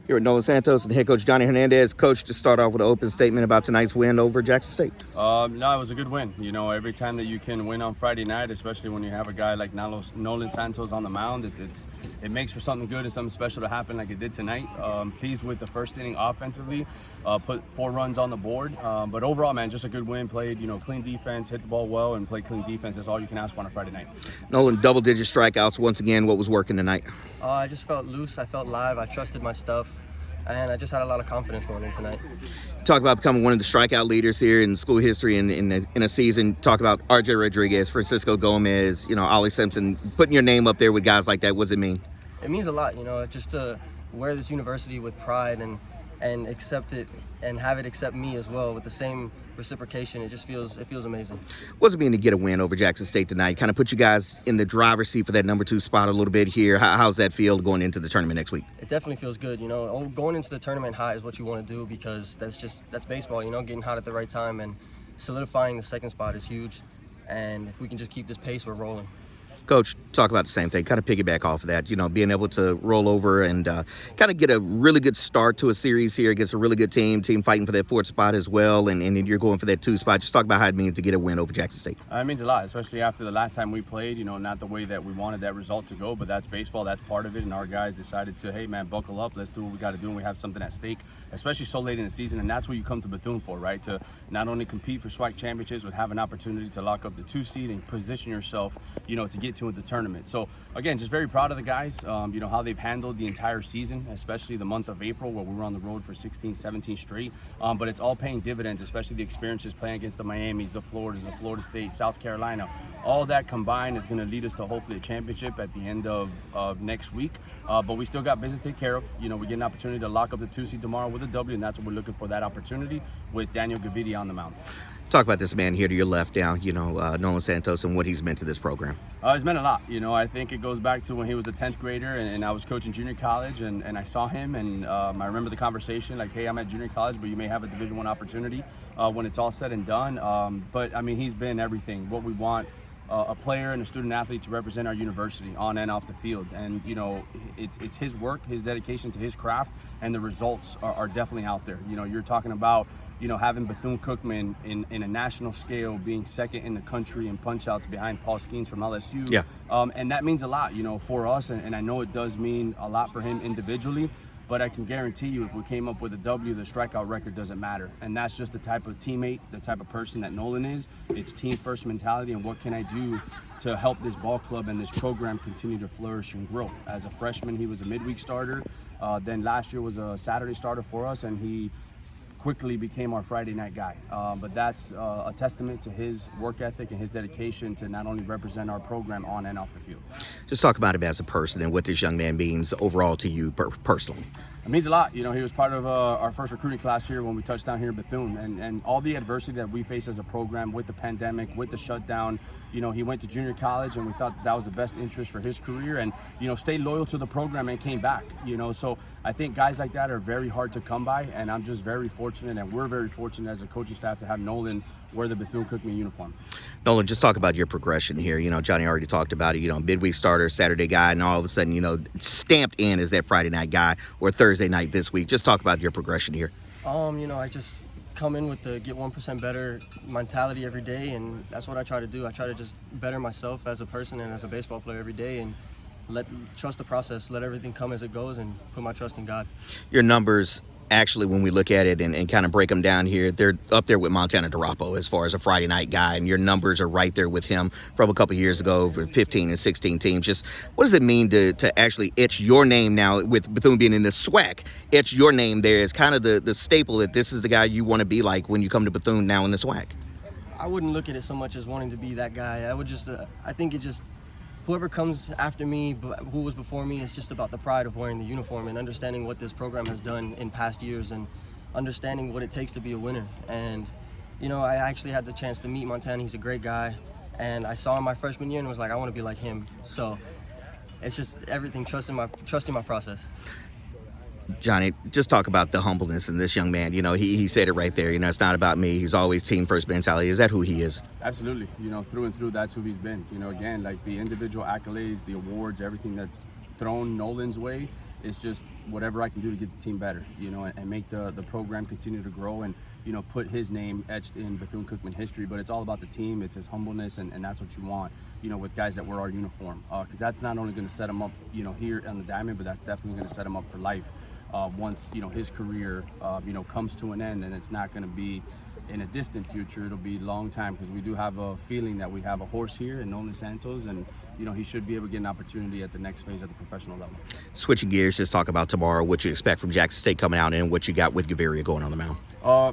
Here with Nolan Santos and head coach Johnny Hernandez. Coach, to start off with an open statement about tonight's win over Jackson State. No, it was a good win. You know, every time that you can win on Friday night, especially when you have a guy like Nolan Santos on the mound, it makes for something good and something special to happen like it did tonight. Pleased with the first inning offensively, put 4 runs on the board. But overall, man, just a good win. Played, clean defense, hit the ball well, and played clean defense. That's all you can ask for on a Friday night. Nolan, double-digit strikeouts once again. What was working tonight? I just felt loose. I felt live. I trusted my stuff. And I just had a lot of confidence going in tonight. Talk about becoming one of the strikeout leaders here in school history in a season. Talk about R.J. Rodriguez, Francisco Gomez, Ollie Simpson. Putting your name up there with guys like that, what does it mean? It means a lot, just to wear this university with pride and accept it and have it accept me as well with the same reciprocation. It feels amazing. What does it mean to get a win over Jackson State tonight? Kind of put you guys in the driver's seat for that number 2 spot a little bit here. How's that feel going into the tournament next week? It definitely feels good. Going into the tournament high is what you want to do because that's baseball. Getting hot at the right time and solidifying the second spot is huge. And if we can just keep this pace, we're rolling. Coach, talk about the same thing. Kind of piggyback off of that, being able to roll over and kind of get a really good start to a series here against a really good team fighting for that 4th spot as well, and you're going for that 2 spot. Just talk about how it means to get a win over Jackson State. It means a lot, especially after the last time we played, not the way that we wanted that result to go, but that's baseball, that's part of it, and our guys decided to, hey, man, buckle up, let's do what we got to do, and we have something at stake, especially so late in the season, and that's what you come to Bethune for, right? To not only compete for SWAC championships, but have an opportunity to lock up the 2 seed and position yourself, to get to the tournament. So again, just very proud of the guys, how they've handled the entire season, especially the month of April where we were on the road for 16, 17 straight. But it's all paying dividends, especially the experiences playing against the Miamis, the Floridas, the Florida State, South Carolina. All that combined is going to lead us to hopefully a championship at the end of next week. But we still got business to take care of. We get an opportunity to lock up the 2 seed tomorrow with a W, and that's what we're looking for, that opportunity with Daniel Gavidia on the mound. Talk about this man here to your left now, Nolan Santos, and what he's meant to this program. It's meant a lot. I think it goes back to when he was a 10th grader and I was coaching junior college and I saw him and I remember the conversation like, hey, I'm at junior college, but you may have a Division I opportunity when it's all said and done. But I mean, he's been everything, what we want a player and a student athlete to represent our university on and off the field. And, it's his work, his dedication to his craft, and the results are definitely out there. You're talking about, having Bethune-Cookman in a national scale, being second in the country in punch-outs behind Paul Skeens from LSU. Yeah. And that means a lot, for us, and I know it does mean a lot for him individually. But I can guarantee you if we came up with a W, the strikeout record doesn't matter. And that's just the type of teammate, the type of person that Nolan is. It's team-first mentality, and what can I do to help this ball club and this program continue to flourish and grow. As a freshman, he was a midweek starter. Then last year was a Saturday starter for us, and he quickly became our Friday night guy. But that's a testament to his work ethic and his dedication to not only represent our program on and off the field. Just talk about him as a person and what this young man means overall to you personally. It means a lot. He was part of our first recruiting class here when we touched down here in Bethune, and all the adversity that we face as a program with the pandemic, with the shutdown. He went to junior college, and we thought that was the best interest for his career, and stayed loyal to the program and came back. So I think guys like that are very hard to come by, and I'm just very fortunate, and we're very fortunate as a coaching staff to have Nolan wear the Bethune-Cookman uniform. Nolan, just talk about your progression here. Johnny already talked about it. Midweek starter, Saturday guy, and all of a sudden, stamped in as that Friday night guy or Thursday night this week. Just talk about your progression here. I just come in with the get 1% better mentality every day, and that's what I try to do. I try to just better myself as a person and as a baseball player every day, and trust the process, let everything come as it goes, and put my trust in God. Your numbers, actually, when we look at it and kind of break them down here, they're up there with Montana DeRapo as far as a Friday night guy, and your numbers are right there with him from a couple years ago for 15 and 16 teams. Just what does it mean to actually etch your name now, with Bethune being in the SWAC, etch your name there as kind of the staple that this is the guy you want to be like when you come to Bethune now in the SWAC? I wouldn't look at it so much as wanting to be that guy. I would just, I think it just, whoever comes after me, who was before me, it's just about the pride of wearing the uniform and understanding what this program has done in past years and understanding what it takes to be a winner. And, I actually had the chance to meet Montana. He's a great guy. And I saw him my freshman year and was like, I want to be like him. So it's just everything, trusting my process. Johnny, just talk about the humbleness in this young man. He said it right there. It's not about me. He's always team first mentality. Is that who he is? Absolutely. Through and through, that's who he's been. Again, like the individual accolades, the awards, everything that's thrown Nolan's way, It's just whatever I can do to get the team better, you know, and make the program continue to grow and, you know, put his name etched in Bethune-Cookman history. But it's all about the team. It's his humbleness, and that's what you want, you know, with guys that wear our uniform. Because that's not only going to set him up, you know, here on the diamond, but that's definitely going to set him up for life once, you know, his career, you know, comes to an end. And it's not going to be in a distant future. It'll be a long time, because we do have a feeling that we have a horse here in Nolan Santos, and you know, he should be able to get an opportunity at the next phase at the professional level. Switching gears, just talk about tomorrow, what you expect from Jackson State coming out, and what you got with Gaviria going on the mound.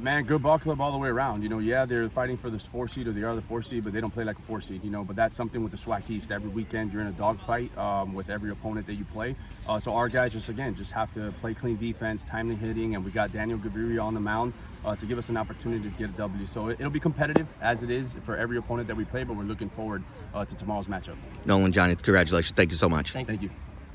Man, good ball club all the way around. You know, yeah, they're fighting for this 4 seed, or they are the 4 seed, but they don't play like a 4 seed, you know. But that's something with the SWAC East. Every weekend you're in a dogfight with every opponent that you play. So our guys just have to play clean defense, timely hitting, and we got Daniel Gaviria on the mound to give us an opportunity to get a W. So it'll be competitive, as it is for every opponent that we play, but we're looking forward to tomorrow's matchup. Nolan, Johnny, congratulations. Thank you so much. Thank you.